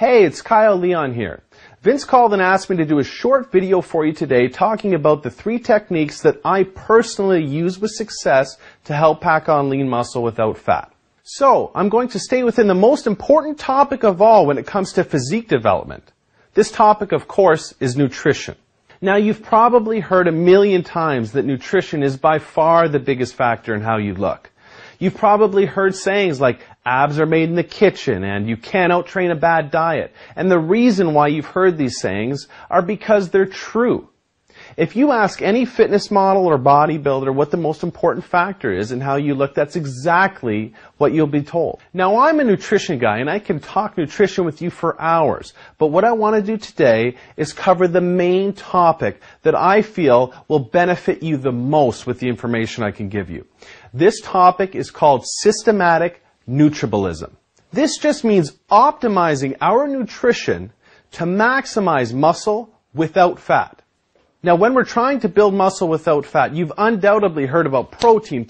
Hey, it's Kyle Leon here. Vince called and asked me to do a short video for you today talking about the 3 techniques that I personally use with success to help pack on lean muscle without fat. So, I'm going to stay within the most important topic of all when it comes to physique development. This topic, of course, is nutrition. Now, you've probably heard a million times that nutrition is by far the biggest factor in how you look. You've probably heard sayings like, abs are made in the kitchen and you can't out-train a bad diet. And the reason why you've heard these sayings are because they're true. If you ask any fitness model or bodybuilder what the most important factor is in how you look, that's exactly what you'll be told. Now, I'm a nutrition guy and I can talk nutrition with you for hours, but what I want to do today is cover the main topic that I feel will benefit you the most with the information I can give you. This topic is called systematic nutritionism. This just means optimizing our nutrition to maximize muscle without fat. Now, when we're trying to build muscle without fat, you've undoubtedly heard about protein.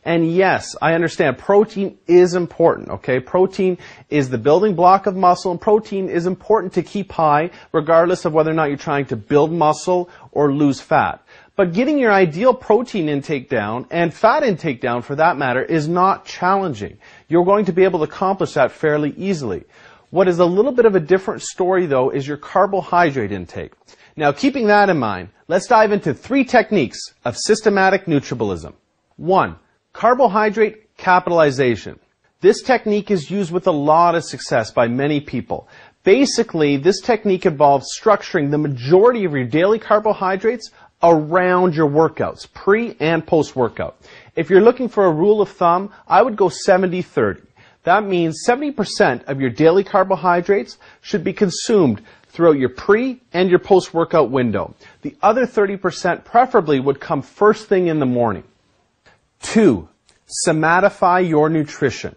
And yes, I understand protein is important, okay? Protein is the building block of muscle, and protein is important to keep high regardless of whether or not you're trying to build muscle or lose fat. But getting your ideal protein intake down, and fat intake down for that matter, is not challenging. You're going to be able to accomplish that fairly easily. What is a little bit of a different story, though, is your carbohydrate intake. Now, keeping that in mind, let's dive into 3 techniques of systematic nutritionism. 1. Carbohydrate capitalization. This technique is used with a lot of success by many people. Basically, this technique involves structuring the majority of your daily carbohydrates around your workouts, pre and post-workout. If you're looking for a rule of thumb, I would go 70-30. That means 70% of your daily carbohydrates should be consumed throughout your pre and your post-workout window. The other 30% preferably would come first thing in the morning. 2. Somatify your nutrition.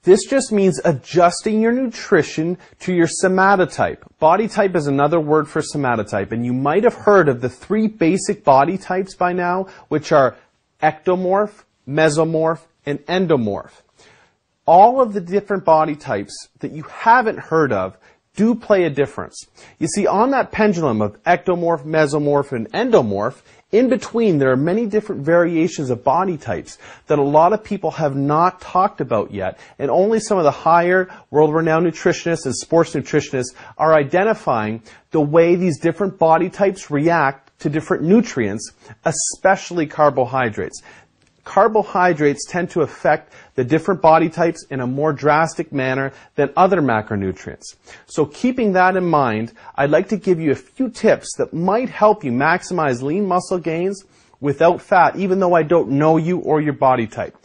This just means adjusting your nutrition to your somatotype. Body type is another word for somatotype, and you might have heard of the 3 basic body types by now, which are ectomorph, mesomorph, and endomorph. All of the different body types that you haven't heard of do play a difference. You see, on that pendulum of ectomorph, mesomorph, and endomorph, in between, there are many different variations of body types that a lot of people have not talked about yet, and only some of the higher world-renowned nutritionists and sports nutritionists are identifying the way these different body types react to different nutrients, especially carbohydrates. Carbohydrates tend to affect the different body types in a more drastic manner than other macronutrients. So keeping that in mind, I'd like to give you a few tips that might help you maximize lean muscle gains without fat, even though I don't know you or your body type.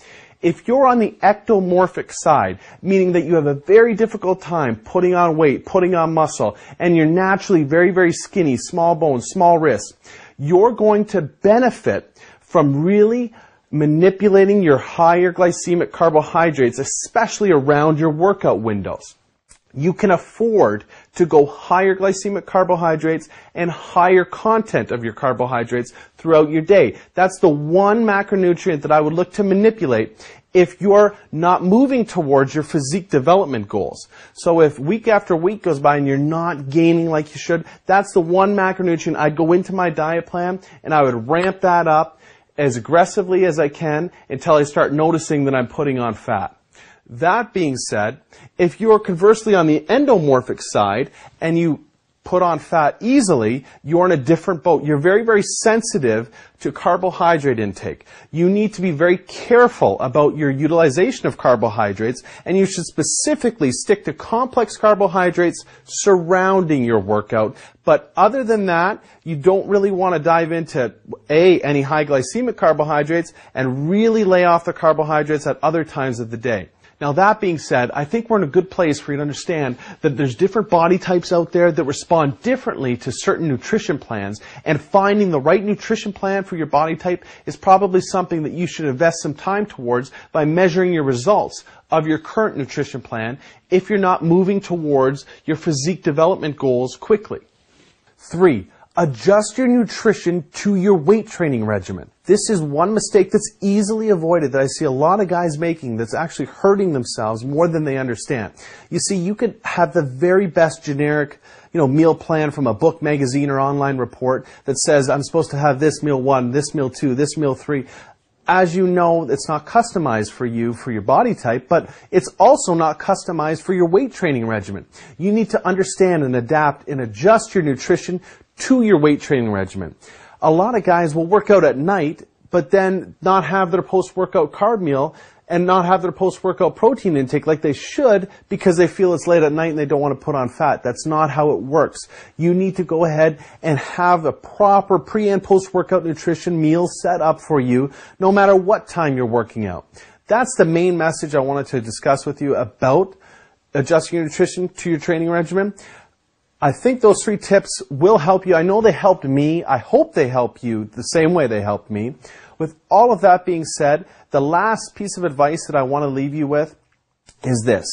If you're on the ectomorphic side, meaning that you have a very difficult time putting on weight, putting on muscle, and you're naturally very, very skinny, small bones, small wrists, you're going to benefit from really manipulating your higher glycemic carbohydrates, especially around your workout windows. You can afford to go higher glycemic carbohydrates and higher content of your carbohydrates throughout your day. That's the one macronutrient that I would look to manipulate if you're not moving towards your physique development goals. So if week after week goes by and you're not gaining like you should, that's the one macronutrient I'd go into my diet plan and I would ramp that up as aggressively as I can until I start noticing that I'm putting on fat. That being said, if you're conversely on the endomorphic side and you put on fat easily, you're in a different boat. You're very, very sensitive to carbohydrate intake. You need to be very careful about your utilization of carbohydrates, and you should specifically stick to complex carbohydrates surrounding your workout. But other than that, you don't really want to dive into any high glycemic carbohydrates and really lay off the carbohydrates at other times of the day. Now, that being said, I think we're in a good place for you to understand that there's different body types out there that respond differently to certain nutrition plans, and finding the right nutrition plan for your body type is probably something that you should invest some time towards by measuring your results of your current nutrition plan if you're not moving towards your physique development goals quickly. 3. Adjust your nutrition to your weight training regimen. This is one mistake that's easily avoided that I see a lot of guys making that's actually hurting themselves more than they understand. You see, you could have the very best generic, meal plan from a book, magazine, or online report that says, I'm supposed to have this meal 1, this meal 2, this meal 3. As you know, it's not customized for you, for your body type, but it's also not customized for your weight training regimen. You need to understand and adapt and adjust your nutrition to your weight training regimen. A lot of guys will work out at night, but then not have their post-workout carb meal and not have their post-workout protein intake like they should because they feel it's late at night and they don't want to put on fat. That's not how it works. You need to go ahead and have a proper pre- and post-workout nutrition meal set up for you no matter what time you're working out. That's the main message I wanted to discuss with you about adjusting your nutrition to your training regimen. I think those 3 tips will help you. I know they helped me. I hope they help you the same way they helped me. With all of that being said, the last piece of advice that I want to leave you with is this.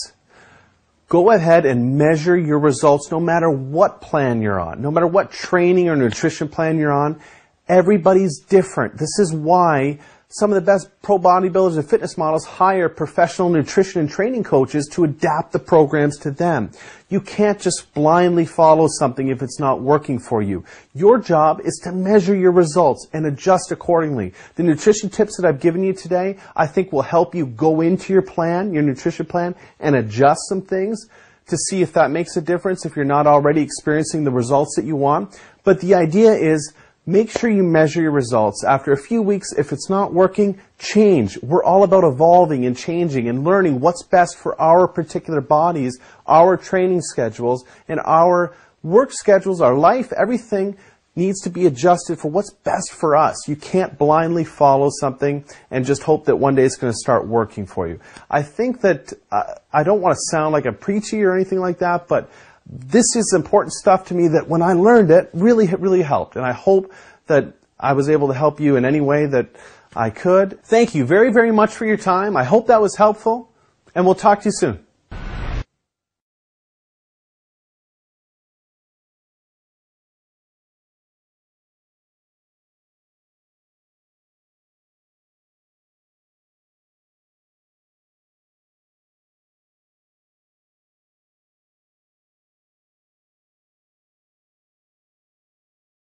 Go ahead and measure your results no matter what plan you're on, no matter what training or nutrition plan you're on. Everybody's different. This is why some of the best pro bodybuilders and fitness models hire professional nutrition and training coaches to adapt the programs to them. You can't just blindly follow something if it's not working for you. Your job is to measure your results and adjust accordingly. The nutrition tips that I've given you today, I think will help you go into your plan, your nutrition plan, and adjust some things to see if that makes a difference if you're not already experiencing the results that you want. But the idea is, make sure you measure your results. After a few weeks, if it's not working, change. We're all about evolving and changing and learning what's best for our particular bodies, our training schedules, and our work schedules, our life. Everything needs to be adjusted for what's best for us. You can't blindly follow something and just hope that one day it's going to start working for you. I think that, I don't want to sound like a preachy or anything like that, but this is important stuff to me that when I learned it, really helped. And I hope that I was able to help you in any way that I could. Thank you very, very much for your time. I hope that was helpful, and we'll talk to you soon.